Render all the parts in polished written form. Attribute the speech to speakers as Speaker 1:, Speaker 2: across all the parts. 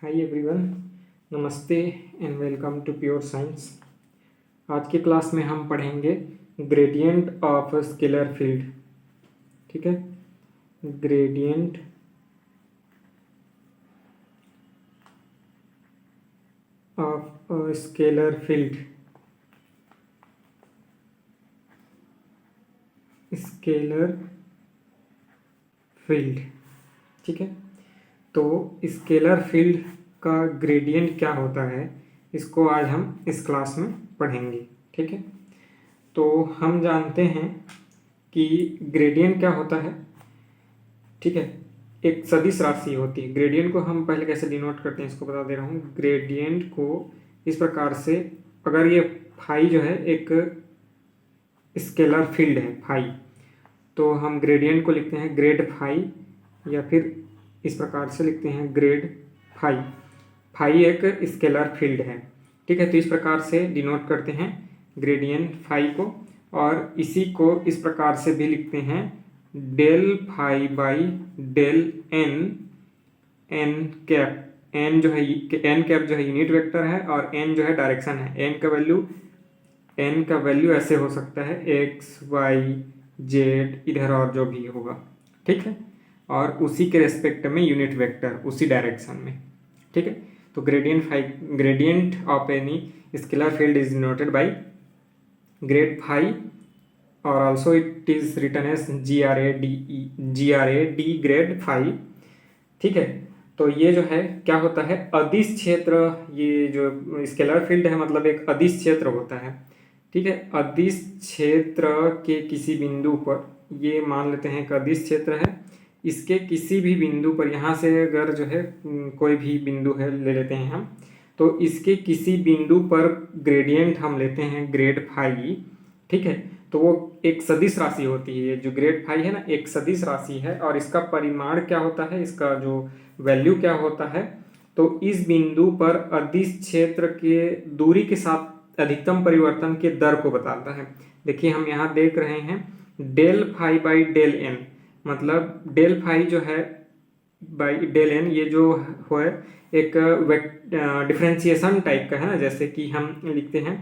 Speaker 1: हाय everyone, नमस्ते and welcome to pure science. आज के क्लास में हम पढ़ेंगे ग्रेडियंट ऑफ स्केलर फील्ड। ठीक है, gradient of scalar field. Scalar field, ठीक है। तो स्केलर फील्ड का ग्रेडियंट क्या होता है, इसको आज हम इस क्लास में पढ़ेंगे। ठीक है, तो हम जानते हैं कि ग्रेडियंट क्या होता है। ठीक है, एक सदिश राशि होती है। ग्रेडियंट को हम पहले कैसे डिनोट करते हैं इसको बता दे रहा हूँ। ग्रेडियंट को इस प्रकार से, अगर ये फाई जो है एक स्केलर फील्ड है फाई, तो हम ग्रेडियंट को लिखते हैं ग्रेड फाई, या फिर इस प्रकार से लिखते हैं ग्रेड फाई। फाई एक स्केलर फील्ड है। ठीक है, तो इस प्रकार से डिनोट करते हैं ग्रेडियंट फाई को, और इसी को इस प्रकार से भी लिखते हैं del phi by del n. N cap, n जो है एन कैप जो है यूनिट वेक्टर है, और एन जो है डायरेक्शन है। एन का वैल्यू ऐसे हो सकता है एक्स वाई जेड, इधर और जो भी होगा। ठीक है, और उसी के रेस्पेक्ट में यूनिट वेक्टर उसी डायरेक्शन में। ठीक है, तो gradient of any scalar field is denoted by grad phi, और also it is written as GRAD grad phi. ठीक है, तो ये जो है क्या होता है, अदिश क्षेत्र। ये जो स्केलर फील्ड है मतलब एक अदिश क्षेत्र होता है। ठीक है, अदिश क्षेत्र के किसी बिंदु पर, ये मान लेते हैं कि अदिश क्षेत्र है, इसके किसी भी बिंदु पर, यहाँ से अगर जो है कोई भी बिंदु है ले लेते हैं हम, तो इसके किसी बिंदु पर ग्रेडियंट हम लेते हैं ग्रेड फाई। ठीक है, तो वो एक सदिश राशि होती है। जो ग्रेड फाई है ना, एक सदिश राशि है, और इसका परिमाण क्या होता है, इसका जो वैल्यू क्या होता है, तो इस बिंदु पर अदिश क्षेत्र के दूरी के साथ अधिकतम परिवर्तन के दर को बताता है। देखिए हम यहाँ देख रहे हैं del phi by del n, मतलब डेल फाई जो है बाई डेल एन, ये जो है एक डिफ्रेंशिएशन टाइप का है ना। जैसे कि हम लिखते हैं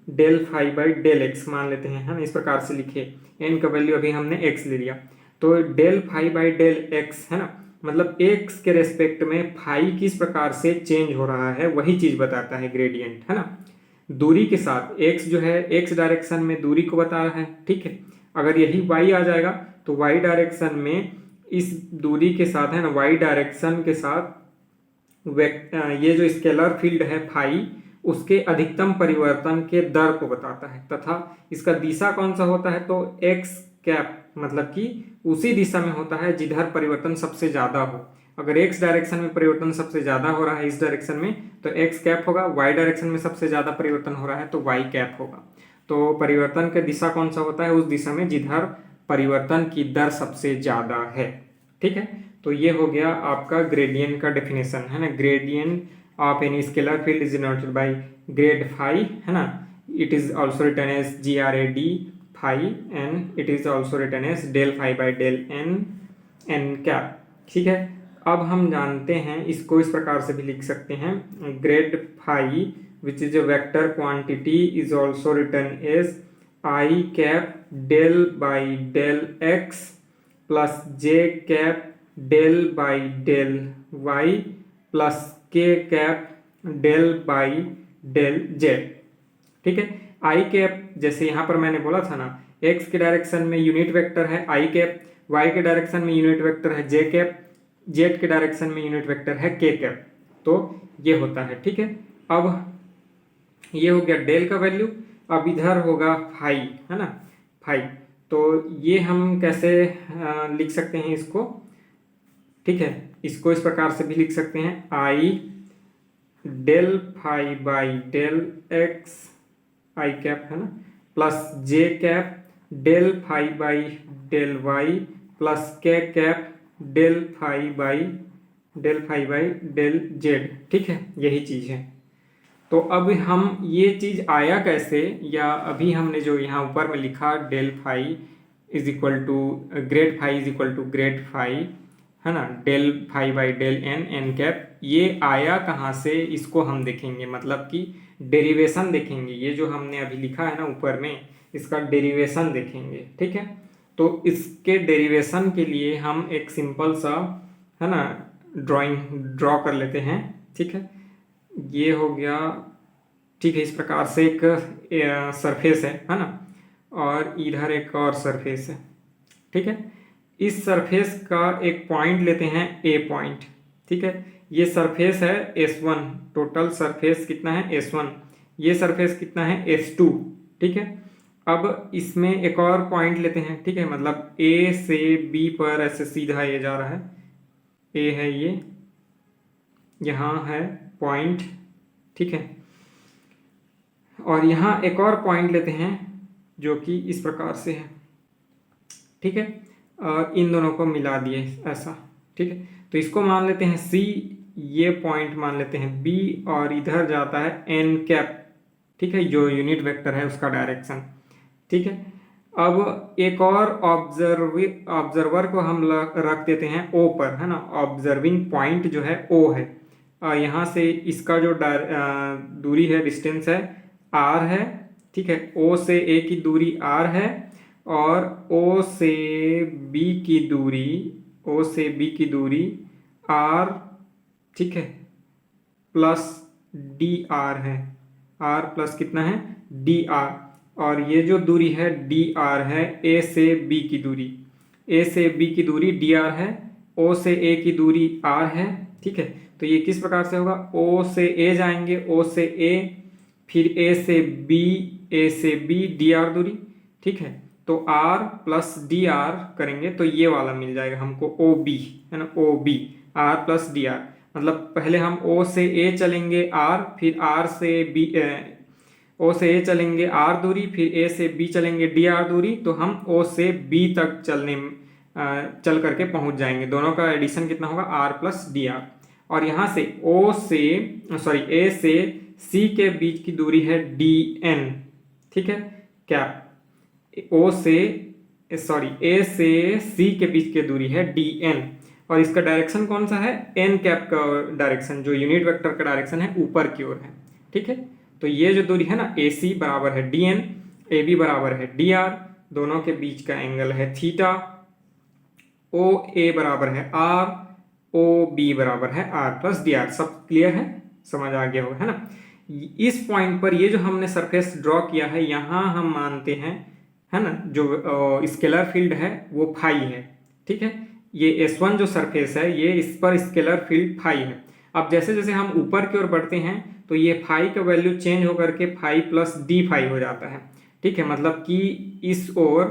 Speaker 1: del phi by del x, मान लेते हैं हम इस प्रकार से लिखे। एन का वैल्यू अभी हमने एक्स ले लिया, तो del phi by del x है ना, मतलब एक्स के रेस्पेक्ट में फाई किस प्रकार से चेंज हो रहा है, वही चीज बताता है ग्रेडियंट, है ना। दूरी के साथ एक्स जो है एक्स डायरेक्शन में दूरी को बता रहा है। ठीक है, अगर यही वाई आ जाएगा तो वाई डायरेक्शन में इस दूरी के साथ है ना, वाई डायरेक्शन के साथ ये जो स्केलर फील्ड है फाई, उसके अधिकतम परिवर्तन के दर को बताता है। तथा इसका दिशा कौन सा होता है, तो एक्स कैप, मतलब कि उसी दिशा में होता है जिधर परिवर्तन सबसे ज्यादा हो। अगर एक्स डायरेक्शन में परिवर्तन सबसे ज्यादा हो रहा है इस डायरेक्शन में, तो एक्स कैप होगा। वाई डायरेक्शन में सबसे ज्यादा परिवर्तन हो रहा है तो वाई कैप होगा। तो परिवर्तन का दिशा कौन सा होता है, उस दिशा में जिधर परिवर्तन की दर सबसे ज्यादा है। ठीक है, तो ये हो गया आपका ग्रेडियंट का डेफिनेशन, है ना। Gradient of any scalar field is denoted by grad phi, है ना। It is also written as GRAD phi, and it is also written as del phi by del n cap. ठीक है, अब हम जानते हैं इसको इस प्रकार से भी लिख सकते हैं grad phi which is a vector quantity is also written as I cap del by del x plus j cap del by del y plus k cap del by del z। ठीक है, आई cap जैसे यहाँ पर मैंने बोला था ना, x के डायरेक्शन में यूनिट वेक्टर है आई कैप, वाई के डायरेक्शन में यूनिट वेक्टर है जे कैप, जेड के डायरेक्शन में यूनिट वेक्टर है के कैप। तो ये होता है। ठीक है, अब ये हो गया डेल का वैल्यू, अब इधर होगा फाई, है ना, फाई। तो ये हम कैसे लिख सकते हैं इसको। ठीक है, इसको इस प्रकार से भी लिख सकते हैं i del phi by del x i cap, है ना, plus j cap del phi by del y plus k cap del phi by del z. ठीक है, यही चीज है। तो अब हम ये चीज आया कैसे, या अभी हमने जो यहाँ ऊपर में लिखा del phi is equal to grad phi is equal to grad phi, है ना, del phi by del n n cap, ये आया कहाँ से, इसको हम देखेंगे, मतलब कि डेरिवेशन देखेंगे। ये जो हमने अभी लिखा है ना ऊपर में, इसका डेरिवेशन देखेंगे। ठीक है, तो इसके डेरिवेशन के लिए हम एक सिंपल सा, है ना, ड्रॉ कर लेते हैं। ठीक है, ये हो गया। ठीक है, इस प्रकार से एक सरफेस है ना, और इधर एक और सरफेस है। ठीक है, इस सरफेस का एक पॉइंट लेते हैं, ए पॉइंट। ठीक है, ये सरफेस है S1, टोटल सरफेस कितना है S1, ये सरफेस कितना है S2। ठीक है, अब इसमें एक और पॉइंट लेते हैं। ठीक है, मतलब A से B पर ऐसे सीधा ये जा रहा है, A है ये, यहाँ है पॉइंट। ठीक है, और यहाँ एक और पॉइंट लेते हैं जो कि इस प्रकार से है। ठीक है, इन दोनों को मिला दिए ऐसा। ठीक है, तो इसको मान लेते हैं C, ये पॉइंट मान लेते हैं B, और इधर जाता है n कैप। ठीक है, जो यूनिट वेक्टर है उसका डायरेक्शन। ठीक है, अब एक और ऑब्जर्वर को हम रख देते हैं O पर, है ना, ऑब्जर्विंग पॉइंट जो है O है। यहाँ से इसका जो दूरी है, डिस्टेंस है R है। ठीक है, O से A की दूरी R है, और O से B की दूरी R, ठीक है, प्लस DR है, R प्लस कितना है DR, और ये जो दूरी है DR है A से B की दूरी, A से B की दूरी DR है, O से A की दूरी R है। ठीक है, तो ये किस प्रकार से होगा, O से A जाएंगे, O से A, फिर A से B DR दूरी। ठीक है, तो R प्लस DR करेंगे तो ये वाला मिल जाएगा हमको OB, है ना, OB, R प्लस DR। मतलब पहले हम O से A चलेंगे R, फिर R से B, O से A चलेंगे R दूरी, फिर A से B चलेंगे DR दूरी, तो हम O से B तक चल करके पहुंच जाएंगे। दोनों का एडिशन कितना होगा, R प्लस DR। और यहाँ से A से C के बीच की दूरी है DN। ठीक है, क्या A से C के बीच की दूरी है DN, और इसका डायरेक्शन कौन सा है, n कैप का डायरेक्शन, जो यूनिट वेक्टर का डायरेक्शन है ऊपर की ओर है। ठीक है, तो ये जो दूरी है ना, AC बराबर है DN, AB बराबर है DR, दोनों के बीच का एंगल है थीटा, OA बराबर है R, OB बराबर है R प्लस DR। सब क्लियर है, समझ आ गया होगा, है ना। इस पॉइंट पर ये जो हमने सरफेस ड्रॉ किया है, यहाँ हम मानते हैं, है ना, जो स्केलर फील्ड है वो फाई है। ठीक है, ये S1 जो सरफेस है, ये इस पर स्केलर फील्ड फाई है। अब जैसे जैसे हम ऊपर की ओर बढ़ते हैं तो ये फाई का वैल्यू चेंज होकर के फाई प्लस डी फाई हो जाता है। ठीक है, मतलब कि इस ओर,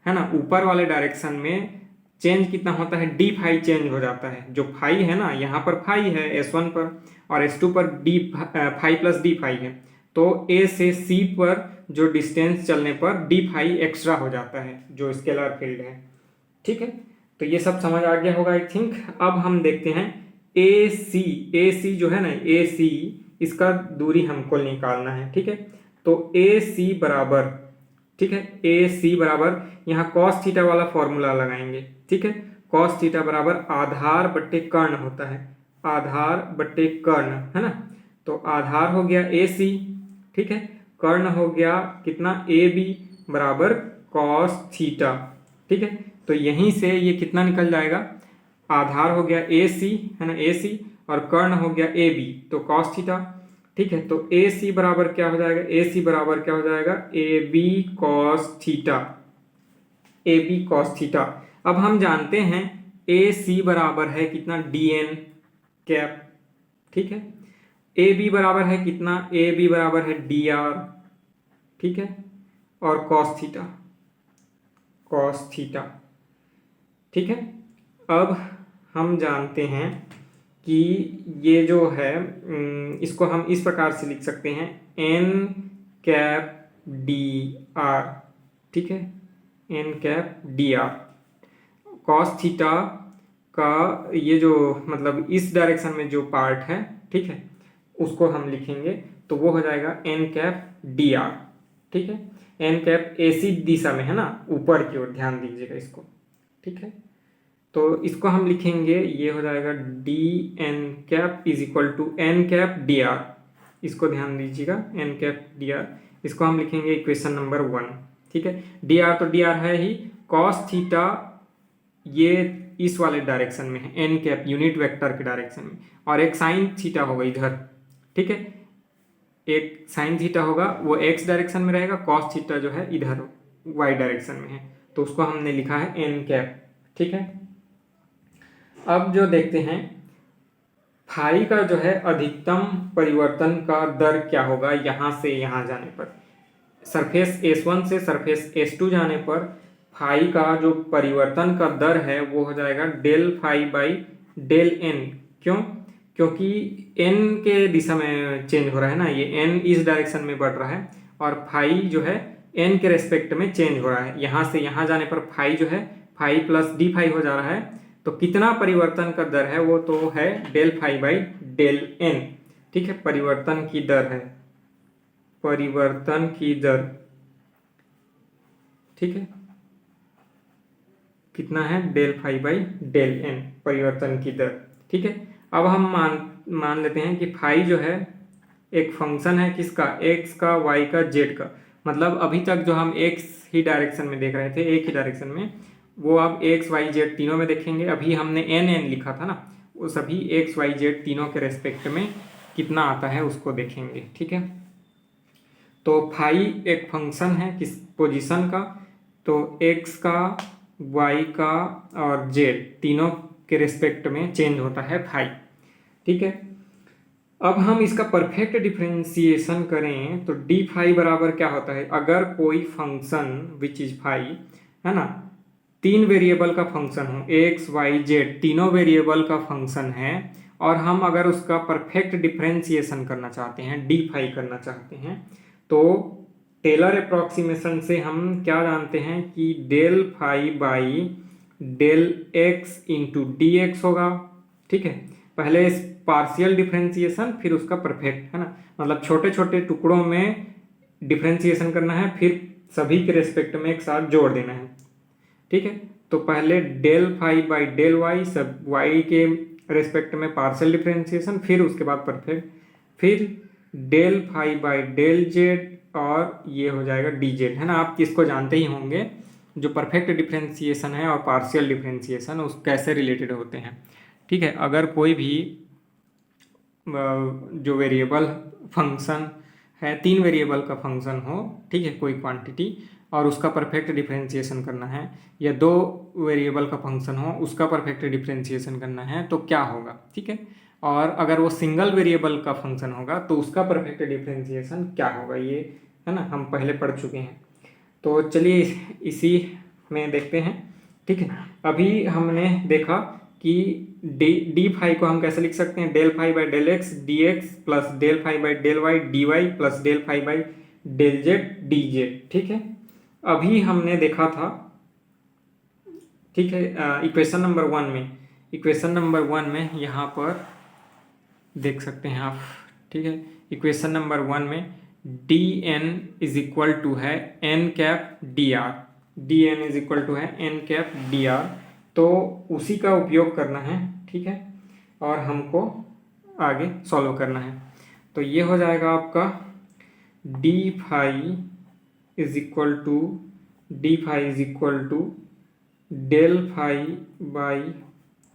Speaker 1: है ना, ऊपर वाले डायरेक्शन में चेंज कितना होता है, डी फाई चेंज हो जाता है। जो फाई है ना, यहाँ पर फाई है S1 पर, और S2 पर d phi plus d phi है, तो A से C पर जो डिस्टेंस चलने पर डी फाई एक्स्ट्रा हो जाता है, जो स्केलर फील्ड है। ठीक है, तो ये सब समझ आ गया होगा आई थिंक। अब हम देखते हैं AC जो है ना, AC, इसका दूरी हमको निकालना है। ठीक है, तो AC बराबर, ठीक है, AC बराबर, यहाँ cos थीटा वाला फॉर्मूला लगाएंगे। ठीक है, cos थीटा बराबर आधार बट्टे कर्ण होता है, आधार बट्टे कर्ण, है ना। तो आधार हो गया AC, ठीक है, कर्ण हो गया कितना, AB बराबर cos थीटा। ठीक है, तो यहीं से ये कितना निकल जाएगा, आधार हो गया AC, है ना, AC, और कर्ण हो गया AB, तो cos थीटा। ठीक है, तो AC बराबर क्या हो जाएगा, AC बराबर क्या हो जाएगा, AB cos theta, AB cos theta. अब हम जानते हैं AC बराबर है कितना, DN कैप। ठीक है, AB बराबर है कितना, AB बराबर है DR। ठीक है, और cos थीटा। ठीक है, अब हम जानते हैं कि ये जो है, इसको हम इस प्रकार से लिख सकते हैं, n कैप DR। ठीक है, n cap DR, cos theta का ये जो, मतलब इस डायरेक्शन में जो पार्ट है, ठीक है, उसको हम लिखेंगे तो वो हो जाएगा n कैप DR। ठीक है, n कैप AC दिशा में है ना, ऊपर की ओर, ध्यान दीजिएगा इसको। ठीक है, तो इसको हम लिखेंगे, ये हो जाएगा d n cap is equal to n cap d r. इसको ध्यान दीजिएगा, एन कैप डी आर, इसको हम लिखेंगे इक्वेशन नंबर 1। ठीक है, डी आर तो डी आर है ही, कॉस थीटा ये इस वाले डायरेक्शन में है, एन कैप यूनिट वेक्टर के डायरेक्शन में, और एक साइन थीटा होगा इधर। ठीक है, एक साइन थीटा होगा वो एक्स डायरेक्शन में रहेगा, कॉस थीटा जो है इधर वाई डायरेक्शन में है, तो उसको हमने लिखा है एन कैप। ठीक है, अब जो देखते हैं फाई का जो है अधिकतम परिवर्तन का दर क्या होगा यहाँ से यहाँ जाने पर। सरफेस S1 से सरफेस S2 जाने पर फाई का जो परिवर्तन का दर है वो हो जाएगा del phi by del n. क्यों? क्योंकि n के दिशा में चेंज हो रहा है ना, ये n इस डायरेक्शन में बढ़ रहा है और फाई जो है n के रेस्पेक्ट में चेंज हो रहा है। यहाँ से यहाँ जाने पर फाई जो है फाई प्लस डी फाई हो जा रहा है, तो कितना परिवर्तन का दर है वो तो है del phi by del n. ठीक है, परिवर्तन की दर है, परिवर्तन की दर। ठीक है, कितना है? Del phi by del n, परिवर्तन की दर। ठीक है, अब हम मान लेते हैं कि फाई जो है एक फंक्शन है किसका? एक्स का, वाई का, जेड का। मतलब अभी तक जो हम एक्स ही डायरेक्शन में देख रहे थे, एक ही डायरेक्शन में, वो अब एक्स वाई जेड तीनों में देखेंगे। अभी हमने एन एन लिखा था ना, वो सभी एक्स वाई जेड तीनों के रेस्पेक्ट में कितना आता है उसको देखेंगे। ठीक है, तो फाई एक फंक्शन है किस पोजीशन का, तो एक्स का, वाई का और जेड तीनों के रेस्पेक्ट में चेंज होता है फाई। ठीक है, अब हम इसका परफेक्ट डिफरेंशिएशन करें तो डी फाई बराबर क्या होता है? अगर कोई फंक्शन विच इज फाई है ना, 3 वेरिएबल का फंक्शन हो, एक्स वाई जेड तीनों वेरिएबल का फंक्शन है, और हम अगर उसका परफेक्ट डिफरेंशिएशन करना चाहते हैं, डी फाई करना चाहते हैं, तो टेलर अप्रॉक्सीमेशन से हम क्या जानते हैं कि del phi by del x into d x होगा। ठीक है, पहले पार्शियल डिफरेंशिएशन फिर उसका परफेक्ट, है ना, मतलब छोटे छोटे टुकड़ों में डिफरेंशिएशन करना है, फिर सभी के रेस्पेक्ट में एक साथ जोड़ देना है। ठीक है, तो पहले del phi by del y, सब वाई के रेस्पेक्ट में पार्शियल डिफरेंशिएशन, फिर उसके बाद परफेक्ट, फिर del phi by del z, और ये हो जाएगा डी जेड, है ना। आप इसको जानते ही होंगे, जो परफेक्ट डिफरेंशिएशन है और पार्शियल डिफरेंशिएशन उस कैसे रिलेटेड होते हैं। ठीक है, अगर कोई भी जो वेरिएबल फंक्शन है, 3 वेरिएबल का फंक्शन हो, ठीक है, कोई क्वांटिटी, और उसका परफेक्ट डिफरेंशिएशन करना है, या 2 वेरिएबल का फंक्शन हो उसका परफेक्ट डिफरेंशिएशन करना है, तो क्या होगा? ठीक है, और अगर वो सिंगल वेरिएबल का फंक्शन होगा तो उसका परफेक्ट डिफरेंशिएशन क्या होगा, ये है ना, हम पहले पढ़ चुके हैं। तो चलिए इसी में देखते हैं। ठीक है, अभी हमने देखा कि डी फाई को हम कैसे लिख सकते हैं? Del phi by del x d x plus del phi by del y d y plus del phi by del z d z. ठीक है, अभी हमने देखा था, ठीक है, इक्वेशन नंबर 1 में, इक्वेशन नंबर 1 में यहाँ पर देख सकते हैं आप। ठीक है, इक्वेशन नंबर 1 में d n is equal to है n cap d r, d n is equal to है एन कैप डी आर, तो उसी का उपयोग करना है। ठीक है, और हमको आगे सॉल्व करना है। तो ये हो जाएगा आपका d phi is equal to, d phi is equal to del phi by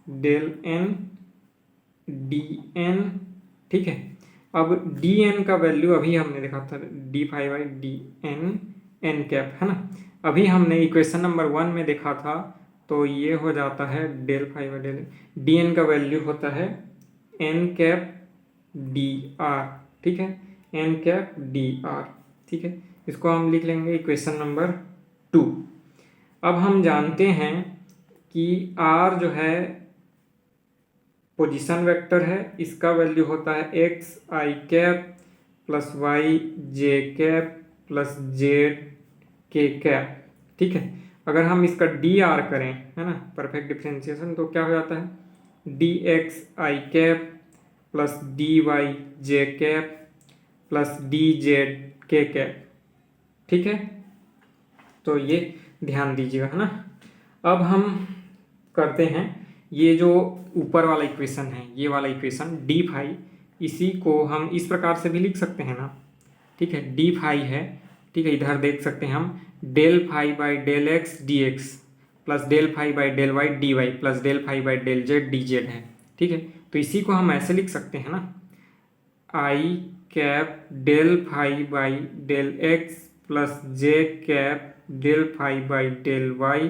Speaker 1: del n d n. ठीक है, अब डी एन का वैल्यू अभी हमने देखा था, d phi by d n n cap, है ना। अभी हमने इक्वेशन नंबर 1 में देखा था, तो ये हो जाता है del phi by del, d n का वैल्यू होता है एन कैप डी आर। ठीक है, एन कैप डी आर। ठीक है, इसको हम लिख लेंगे इक्वेशन नंबर 2। अब हम जानते हैं कि आर जो है पोजीशन वेक्टर है, इसका वैल्यू होता है x i cap plus Y J cap plus Z के कैप। ठीक है, अगर हम इसका डी आर करें, है ना, परफेक्ट डिफरेंशिएशन, तो क्या हो जाता है? D x i cap plus D Y J cap plus D Z के कैप। ठीक है, तो ये ध्यान दीजिएगा, है ना। अब हम करते हैं, ये जो ऊपर वाला इक्वेशन है, ये वाला इक्वेशन डी फाई, इसी को हम इस प्रकार से भी लिख सकते हैं ना, ठीक है। डी फाई है, ठीक है, इधर देख सकते हैं हम del phi by del x d x plus del phi by del y d y plus del phi by del z d z है, ठीक है। तो इसी को हम ऐसे लिख सकते हैं ना, i cap del phi by del x plus j cap del phi by del y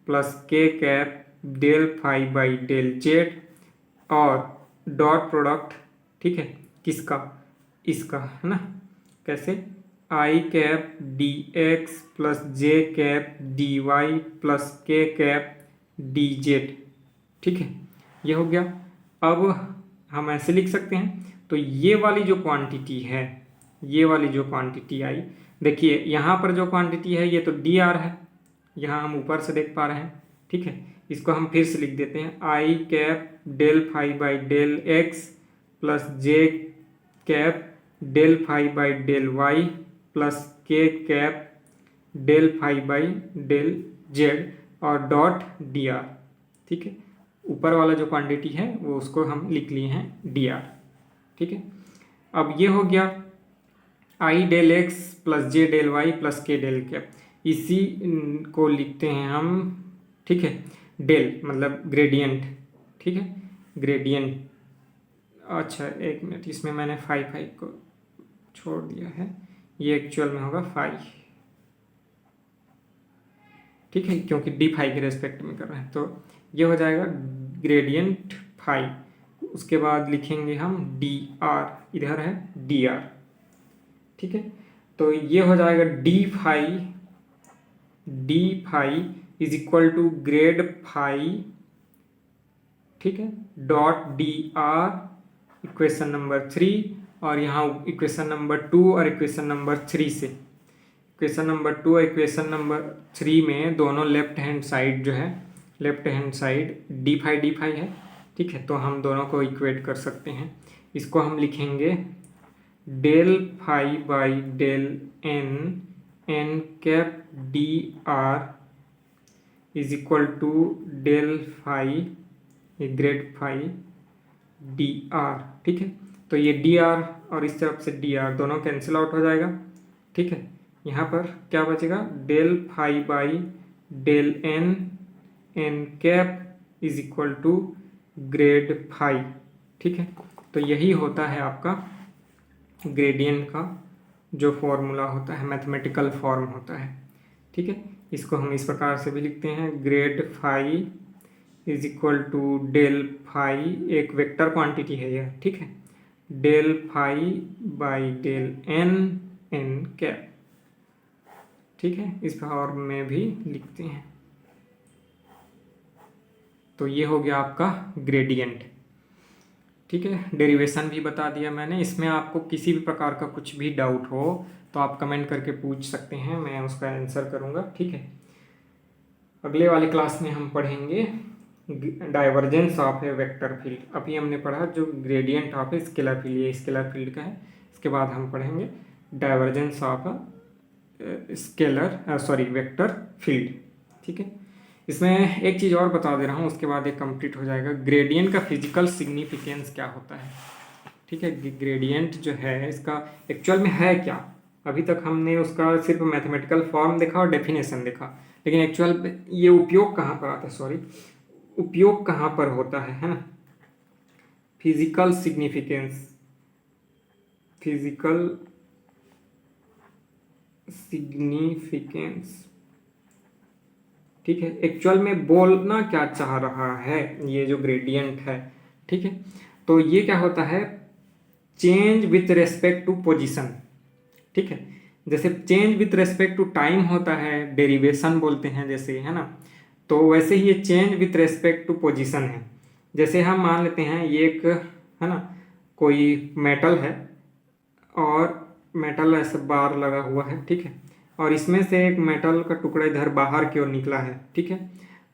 Speaker 1: plus k cap del phi by del z और डॉट प्रोडक्ट, ठीक है, किसका, इसका, है ना, कैसे, i cap d x plus j cap d y plus k cap d z, ठीक है, ये हो गया। अब हम ऐसे लिख सकते हैं, तो ये वाली जो क्वांटिटी है, ये वाली जो क्वांटिटी आई, देखिए यहाँ पर जो क्वांटिटी है ये तो डी आर है, यहाँ हम ऊपर से देख पा रहे हैं, ठीक है। इसको हम फिर से लिख देते हैं, i cap del phi by del x plus j cap del phi by del y plus k cap del phi by del z और डॉट डी आर, ठीक है। ऊपर वाला जो क्वांटिटी है वो उसको हम लिख लिए हैं डी आर, ठीक है। अब ये हो गया आई डेल एक्स प्लस जे डेल वाई प्लस के डेल कैप, इसी को लिखते हैं हम, ठीक है, डेल मतलब ग्रेडियंट, ठीक है, ग्रेडियंट। अच्छा एक मिनट, इसमें मैंने फाइव को छोड़ दिया है, ये एक्चुअल में होगा फाई, ठीक है, क्योंकि डी फाई के रेस्पेक्ट में कर रहे हैं, तो ये हो जाएगा ग्रेडियंट फाई। उसके बाद लिखेंगे हम डी आर, इधर है डी आर, ठीक है। तो ये हो जाएगा d phi is equal to grad phi, ठीक है, dot d r equation number 3, और यहाँ इक्वेशन नंबर 2 और इक्वेशन नंबर 3 से, इक्वेशन नंबर 2 और इक्वेशन नंबर 3 में दोनों लेफ्ट हैंड साइड जो है, left hand side d phi है, ठीक है। तो हम दोनों को इक्वेट कर सकते हैं, इसको हम लिखेंगे del phi by del n n cap d r is equal to del phi grad phi d r, ठीक है। तो ये डी आर और इस तरफ से डी आर दोनों कैंसिल आउट हो जाएगा, ठीक है। यहाँ पर क्या बचेगा, del phi by del n n cap is equal to grad phi, ठीक है। तो यही होता है आपका ग्रेडियंट का जो फॉर्मूला होता है, मैथमेटिकल फॉर्म होता है, ठीक है। इसको हम इस प्रकार से भी लिखते हैं, grad phi is equal to del phi, एक वेक्टर क्वांटिटी है यह, ठीक है, del phi by del n n cap, ठीक है, इस फॉर्म में भी लिखते हैं। तो ये हो गया आपका ग्रेडियंट, ठीक है। डेरिवेशन भी बता दिया मैंने। इसमें आपको किसी भी प्रकार का कुछ भी डाउट हो तो आप कमेंट करके पूछ सकते हैं, मैं उसका आंसर करूँगा, ठीक है। अगले वाले क्लास में हम पढ़ेंगे divergence of A vector field. अभी हमने पढ़ा जो gradient of a scalar field, ये स्केलर फील्ड का है। इसके बाद हम पढ़ेंगे डाइवर्जेंस ऑफ वेक्टर फील्ड, ठीक है। इसमें एक चीज़ और बता दे रहा हूँ, उसके बाद ये कंप्लीट हो जाएगा। ग्रेडियंट का फिजिकल सिग्निफिकेंस क्या होता है, ठीक है। ग्रेडियंट जो है इसका एक्चुअल में है क्या, अभी तक हमने उसका सिर्फ मैथमेटिकल फॉर्म देखा और डेफिनेशन देखा, लेकिन एक्चुअल ये उपयोग कहाँ पर आता है, उपयोग कहाँ पर होता है ना। फिजिकल सिग्निफिकेंस, ठीक है, एक्चुअल में बोलना क्या चाह रहा है ये जो ग्रेडियंट है, ठीक है। तो ये क्या होता है, change with respect to position, ठीक है। जैसे change with respect to time होता है, डेरिवेशन बोलते हैं जैसे, है ना। तो वैसे ही ये change with respect to position है। जैसे हम मान लेते हैं ये एक, है ना, कोई मेटल है और मेटल ऐसे बार लगा हुआ है, ठीक है, और इसमें से एक मेटल का टुकड़ा इधर बाहर की ओर निकला है, ठीक है।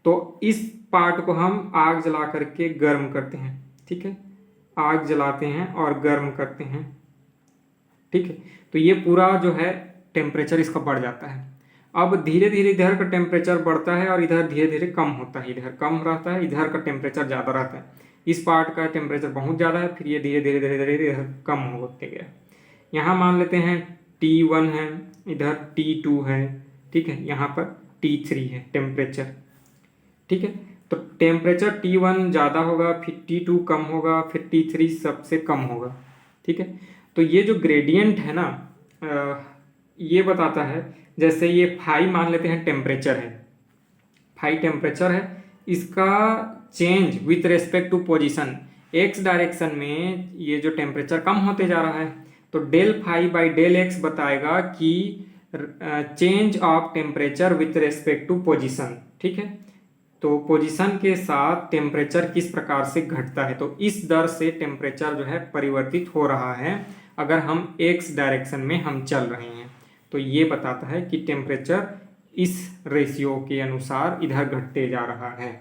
Speaker 1: तो इस पार्ट को हम आग जला करके गर्म करते हैं, ठीक है, आग जलाते हैं और गर्म करते हैं, ठीक है। तो ये पूरा जो है टेम्परेचर इसका बढ़ जाता है। अब धीरे धीरे इधर का टेम्परेचर बढ़ता है और इधर धीरे धीरे कम होता है, इधर कम रहता है, इधर का टेम्परेचर ज़्यादा रहता है। इस पार्ट का टेम्परेचर बहुत ज़्यादा है, फिर ये धीरे धीरे धीरे धीरे धीरे इधर कम होते गया। यहाँ मान लेते हैं T1 है, इधर T2 है, ठीक है, यहाँ पर T3 है टेम्परेचर, ठीक है। तो टेम्परेचर T1 ज़्यादा होगा, फिर T2 कम होगा, फिर T3 सबसे कम होगा, ठीक है। तो ये जो ग्रेडियंट है ना, ये बताता है, जैसे ये फाई मान लेते हैं टेम्परेचर है, फाई टेम्परेचर है, इसका change with respect to position, x direction में ये जो टेम्परेचर कम होते जा रहा है, तो del phi by del x बताएगा कि change of temperature with respect to position, ठीक है। तो पोजीशन के साथ टेम्परेचर किस प्रकार से घटता है, तो इस दर से टेम्परेचर जो है परिवर्तित हो रहा है अगर हम एक्स डायरेक्शन में हम चल रहे हैं। तो ये बताता है कि टेम्परेचर इस रेशियो के अनुसार इधर घटते जा रहा है,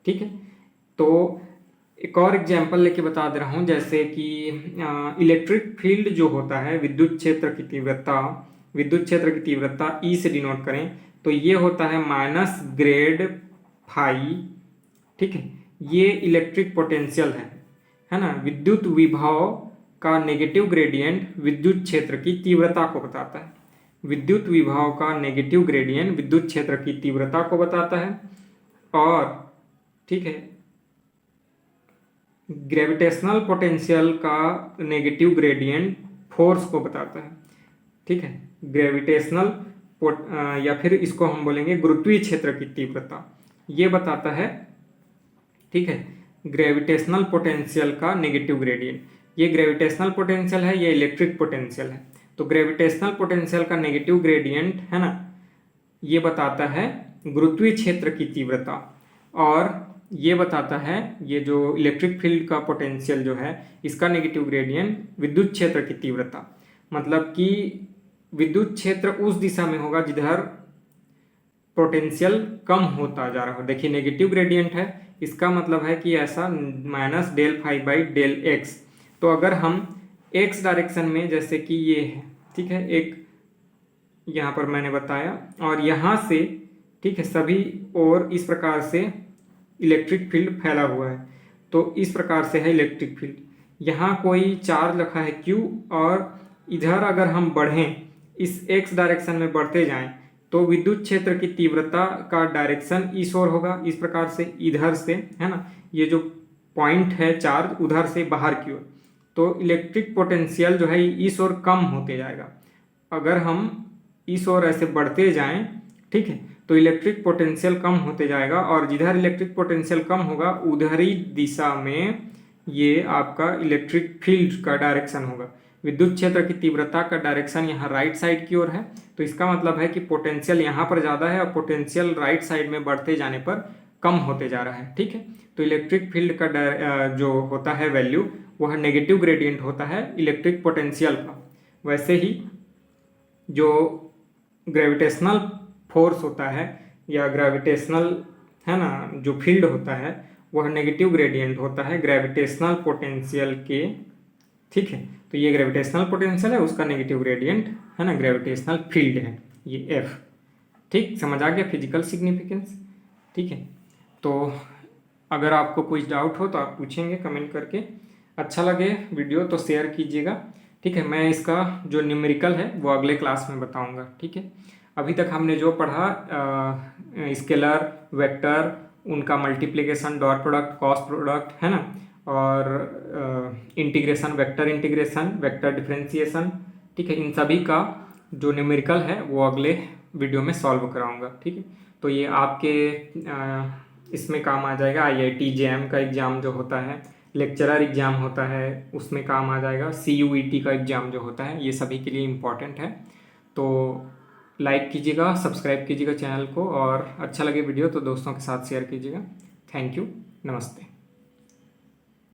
Speaker 1: ठीक है। तो एक और एग्जांपल लेके बता दे रहा हूँ, जैसे कि इलेक्ट्रिक फील्ड जो होता है, विद्युत क्षेत्र की तीव्रता ई से डिनोट करें तो ये होता है माइनस ग्रेड फाई, ठीक है। ये इलेक्ट्रिक पोटेंशियल है ना। विद्युत विभव का नेगेटिव ग्रेडियंट विद्युत क्षेत्र की तीव्रता को बताता है, विद्युत विभव का नेगेटिव ग्रेडियंट विद्युत क्षेत्र की तीव्रता को बताता है, और ठीक है, ग्रेविटेशनल पोटेंशियल का नेगेटिव ग्रेडियंट फोर्स को बताता है, ठीक है। ग्रेविटेशनल या फिर इसको हम बोलेंगे गुरुत्वीय क्षेत्र की तीव्रता, ये बताता है, ठीक है, ग्रेविटेशनल पोटेंशियल का नेगेटिव ग्रेडियंट। ये ग्रेविटेशनल पोटेंशियल है, ये इलेक्ट्रिक पोटेंशियल है। तो ग्रेविटेशनल पोटेंशियल का नेगेटिव ग्रेडियंट है ना, ये बताता है गुरुत्वीय क्षेत्र की तीव्रता, और ये बताता है ये जो इलेक्ट्रिक फील्ड का पोटेंशियल जो है इसका नेगेटिव ग्रेडियंट विद्युत क्षेत्र की तीव्रता। मतलब कि विद्युत क्षेत्र उस दिशा में होगा जिधर पोटेंशियल कम होता जा रहा हो। देखिए नेगेटिव ग्रेडियंट है, इसका मतलब है कि ऐसा minus del phi by del x. तो अगर हम एक्स डायरेक्शन में, जैसे कि ये है, ठीक है, एक यहाँ पर मैंने बताया, और यहाँ से, ठीक है, सभी और इस प्रकार से इलेक्ट्रिक फील्ड फैला हुआ है। तो इस प्रकार से है इलेक्ट्रिक फील्ड, यहाँ कोई चार्ज रखा है Q, और इधर अगर हम बढ़ें, इस एक्स डायरेक्शन में बढ़ते जाएं, तो विद्युत क्षेत्र की तीव्रता का डायरेक्शन इस ओर होगा, इस प्रकार से, इधर से, है ना, ये जो पॉइंट है चार्ज उधर से बाहर की ओर। तो इलेक्ट्रिक पोटेंशियल जो है इस ओर कम होते जाएगा। अगर हम इस ओर ऐसे बढ़ते जाएं, ठीक है, तो इलेक्ट्रिक पोटेंशियल कम होते जाएगा, और जिधर इलेक्ट्रिक पोटेंशियल कम होगा उधर ही दिशा में ये आपका इलेक्ट्रिक फील्ड का डायरेक्शन होगा। विद्युत क्षेत्र की तीव्रता का डायरेक्शन यहाँ राइट साइड की ओर है, तो इसका मतलब है कि पोटेंशियल यहाँ पर ज़्यादा है और पोटेंशियल राइट साइड में बढ़ते जाने पर कम होते जा रहा है, ठीक है। तो इलेक्ट्रिक फील्ड का जो होता है वैल्यू, वह नेगेटिव ग्रेडियंट होता है इलेक्ट्रिक पोटेंशियल का। वैसे ही जो ग्रेविटेशनल फोर्स होता है या ग्रेविटेशनल, है ना, जो फील्ड होता है वह नेगेटिव ग्रेडियंट होता है ग्रेविटेशनल पोटेंशियल के, ठीक है। तो ये ग्रेविटेशनल पोटेंशियल है, उसका नेगेटिव ग्रेडियंट है ना ग्रेविटेशनल फील्ड है, ये F। ठीक, समझ आ गया फिजिकल सिग्निफिकेंस, ठीक है। तो अगर आपको कुछ डाउट हो तो आप पूछेंगे कमेंट करके। अच्छा लगे वीडियो तो शेयर कीजिएगा, ठीक है। मैं इसका जो न्यूमेरिकल है वो अगले क्लास में बताऊंगा, ठीक है। अभी तक हमने जो पढ़ा, स्केलर, वेक्टर, उनका multiplication, dot product, cross product, है ना, और integration, vector integration, vector differentiation, ठीक है, इन सभी का जो न्यूमेरिकल है वो अगले वीडियो में सॉल्व कराऊंगा, ठीक है। तो ये आपके इसमें काम आ जाएगा। IIT JAM का एग्ज़ाम जो होता है, लेक्चरर एग्ज़ाम होता है, उसमें काम आ जाएगा। CUET का एग्ज़ाम जो होता है, ये सभी के लिए इम्पॉर्टेंट है। तो लाइक कीजिएगा, सब्सक्राइब कीजिएगा चैनल को, और अच्छा लगे वीडियो तो दोस्तों के साथ शेयर कीजिएगा। थैंक यू, नमस्ते।